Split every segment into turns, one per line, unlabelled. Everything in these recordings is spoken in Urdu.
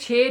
6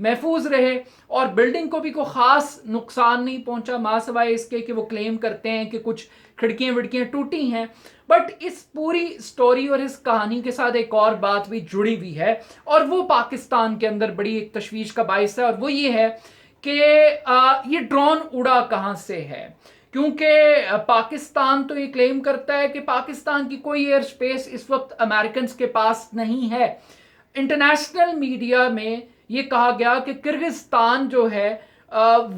محفوظ رہے اور بلڈنگ کو بھی کوئی خاص نقصان نہیں پہنچا، ماں سوائے اس کے کہ وہ کلیم کرتے ہیں کہ کچھ کھڑکیاں وڑکیاں ٹوٹی ہیں. بٹ اس پوری سٹوری اور اس کہانی کے ساتھ ایک اور بات بھی جڑی ہوئی ہے اور وہ پاکستان کے اندر بڑی ایک تشویش کا باعث ہے، اور وہ یہ ہے کہ یہ ڈرون اڑا کہاں سے ہے. کیونکہ پاکستان تو یہ کلیم کرتا ہے کہ پاکستان کی کوئی ایئر سپیس اس وقت امریکنز کے پاس نہیں ہے. انٹرنیشنل میڈیا میں یہ کہا گیا کہ کرغزستان جو ہے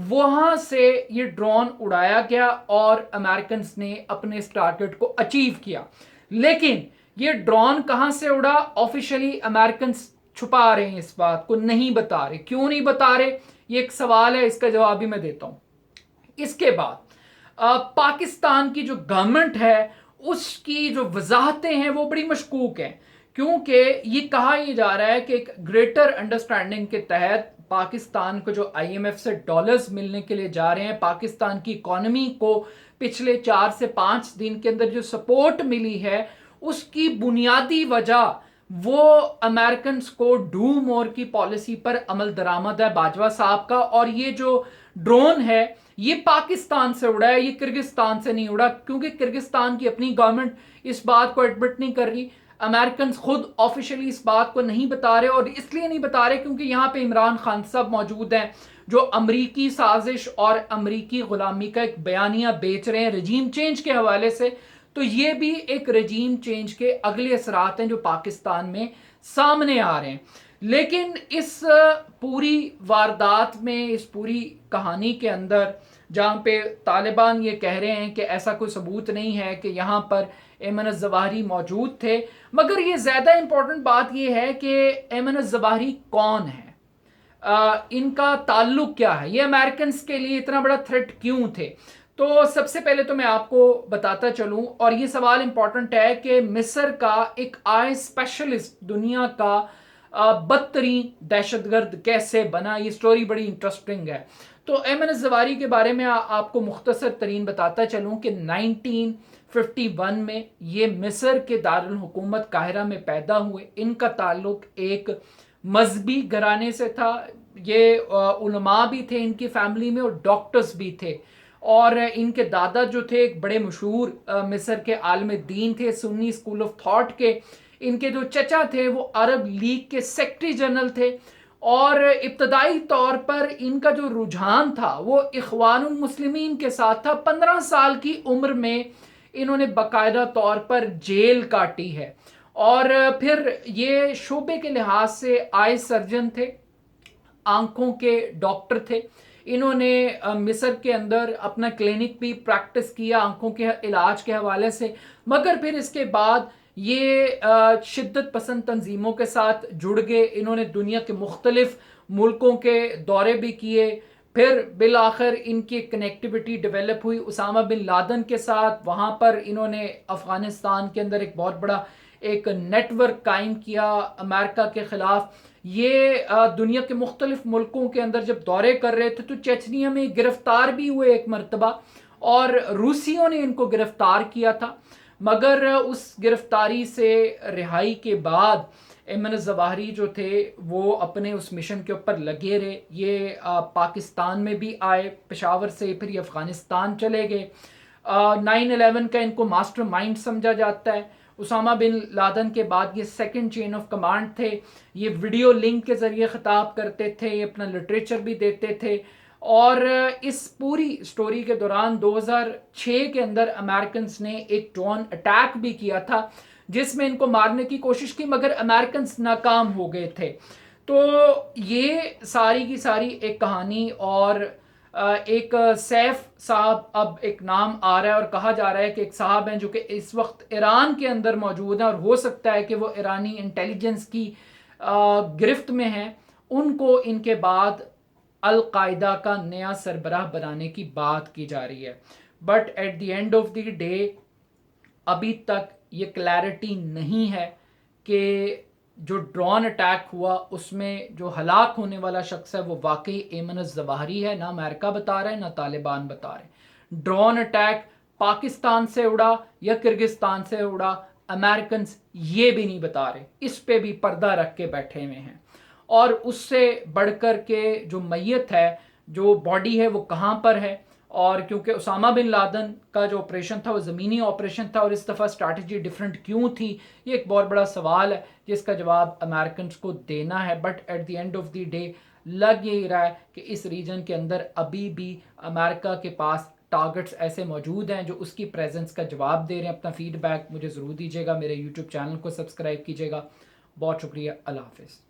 وہاں سے یہ ڈرون اڑایا گیا اور امریکنز نے اپنے اس ٹارگٹ کو اچیو کیا. لیکن یہ ڈرون کہاں سے اڑا آفیشلی امریکنز چھپا رہے ہیں، اس بات کو نہیں بتا رہے. کیوں نہیں بتا رہے؟ یہ ایک سوال ہے، اس کا جواب بھی میں دیتا ہوں. اس کے بعد پاکستان کی جو گورنمنٹ ہے اس کی جو وضاحتیں ہیں وہ بڑی مشکوک ہیں، کیونکہ یہ کہا یہ جا رہا ہے کہ ایک گریٹر انڈرسٹینڈنگ کے تحت پاکستان کو جو آئی ایم ایف سے ڈالرز ملنے کے لیے جا رہے ہیں، پاکستان کی اکانومی کو پچھلے 4 سے 5 دن کے اندر جو سپورٹ ملی ہے اس کی بنیادی وجہ وہ امریکنز کو ڈو مور کی پالیسی پر عمل درآمد ہے باجوہ صاحب کا. اور یہ جو ڈرون ہے یہ پاکستان سے اڑا ہے، یہ کرغزستان سے نہیں اڑا، کیونکہ کرغزستان کی اپنی گورنمنٹ اس بات کو ایڈمٹ نہیں کر رہی. امریکنز خود آفیشلی اس بات کو نہیں بتا رہے، اور اس لیے نہیں بتا رہے کیونکہ یہاں پہ عمران خان صاحب موجود ہیں جو امریکی سازش اور امریکی غلامی کا ایک بیانیہ بیچ رہے ہیں رجیم چینج کے حوالے سے. تو یہ بھی ایک رجیم چینج کے اگلے اثرات ہیں جو پاکستان میں سامنے آ رہے ہیں. لیکن اس پوری واردات میں، اس پوری کہانی کے اندر جہاں پہ طالبان یہ کہہ رہے ہیں کہ ایسا کوئی ثبوت نہیں ہے کہ یہاں پر ایمن الظواہری موجود تھے، مگر یہ زیادہ امپورٹنٹ بات یہ ہے کہ ایمن الظواہری کون ہے، ان کا تعلق کیا ہے، یہ امریکنز کے لیے اتنا بڑا تھریٹ کیوں تھے. تو سب سے پہلے تو میں آپ کو بتاتا چلوں، اور یہ سوال امپورٹنٹ ہے کہ مصر کا ایک آئی اسپیشلسٹ دنیا کا بدترین دہشت گرد کیسے بنا، یہ سٹوری بڑی انٹرسٹنگ ہے. تو ایمن الظواہری کے بارے میں آپ کو مختصر ترین بتاتا چلوں کہ 1951 میں یہ مصر کے دارالحکومت قاہرہ میں پیدا ہوئے. ان کا تعلق ایک مذہبی گھرانے سے تھا، یہ علماء بھی تھے ان کی فیملی میں اور ڈاکٹرز بھی تھے، اور ان کے دادا جو تھے ایک بڑے مشہور مصر کے عالم دین تھے، سنی اسکول آف تھاٹ کے. ان کے جو چچا تھے وہ عرب لیگ کے سیکرٹری جنرل تھے، اور ابتدائی طور پر ان کا جو رجحان تھا وہ اخوان المسلمین کے ساتھ تھا. 15 سال کی عمر میں انہوں نے باقاعدہ طور پر جیل کاٹی ہے، اور پھر یہ شعبے کے لحاظ سے آئی سرجن تھے، آنکھوں کے ڈاکٹر تھے. انہوں نے مصر کے اندر اپنا کلینک بھی پریکٹس کیا آنکھوں کے علاج کے حوالے سے، مگر پھر اس کے بعد یہ شدت پسند تنظیموں کے ساتھ جڑ گئے. انہوں نے دنیا کے مختلف ملکوں کے دورے بھی کیے. پھر بالآخر ان کی کنیکٹیوٹی ڈیولپ ہوئی اسامہ بن لادن کے ساتھ، وہاں پر انہوں نے افغانستان کے اندر ایک بہت بڑا ایک نیٹ ورک قائم کیا امریکہ کے خلاف. یہ دنیا کے مختلف ملکوں کے اندر جب دورے کر رہے تھے تو چچنیا میں گرفتار بھی ہوئے ایک مرتبہ، اور روسیوں نے ان کو گرفتار کیا تھا. مگر اس گرفتاری سے رہائی کے بعد ایمن الظواہری جو تھے وہ اپنے اس مشن کے اوپر لگے رہے. یہ پاکستان میں بھی آئے پشاور سے، پھر یہ افغانستان چلے گئے. 9/11 کا ان کو ماسٹر مائنڈ سمجھا جاتا ہے. اسامہ بن لادن کے بعد یہ سیکنڈ چین آف کمانڈ تھے. یہ ویڈیو لنک کے ذریعے خطاب کرتے تھے، یہ اپنا لٹریچر بھی دیتے تھے. اور اس پوری سٹوری کے دوران 2006 کے اندر امریکنز نے ایک ڈرون اٹیک بھی کیا تھا جس میں ان کو مارنے کی کوشش کی، مگر امریکنز ناکام ہو گئے تھے. تو یہ ساری کی ساری ایک کہانی. اور ایک سیف صاحب اب ایک نام آ رہا ہے اور کہا جا رہا ہے کہ ایک صاحب ہیں جو کہ اس وقت ایران کے اندر موجود ہیں، اور ہو سکتا ہے کہ وہ ایرانی انٹیلیجنس کی گرفت میں ہیں. ان کو ان کے بعد القاعدہ کا نیا سربراہ بنانے کی بات کی جا رہی ہے. But at the end of the day ابھی تک یہ کلیئرٹی نہیں ہے کہ جو ڈرون اٹیک ہوا اس میں جو ہلاک ہونے والا شخص ہے وہ واقعی ایمن الظواہری ہے. نہ امریکہ بتا رہا ہے، نہ طالبان بتا رہے. ڈرون اٹیک پاکستان سے اڑا یا کرغزستان سے اڑا، امریکنز یہ بھی نہیں بتا رہے. اس پہ بھی پردہ رکھ کے بیٹھے ہوئے ہیں. اور اس سے بڑھ کر کے جو میت ہے، جو باڈی ہے، وہ کہاں پر ہے، اور کیونکہ اسامہ بن لادن کا جو آپریشن تھا وہ زمینی آپریشن تھا، اور اس دفعہ اسٹریٹجی ڈیفرنٹ کیوں تھی، یہ ایک بہت بڑا سوال ہے جس کا جواب امریکنز کو دینا ہے. But at the end of the day لگ یہی رہا ہے کہ اس ریجن کے اندر ابھی بھی امریکہ کے پاس ٹارگٹس ایسے موجود ہیں جو اس کی پریزنس کا جواب دے رہے ہیں. اپنا فیڈ بیک مجھے ضرور دیجیے گا، میرے یوٹیوب چینل کو سبسکرائب کیجیے گا. بہت شکریہ، اللہ حافظ.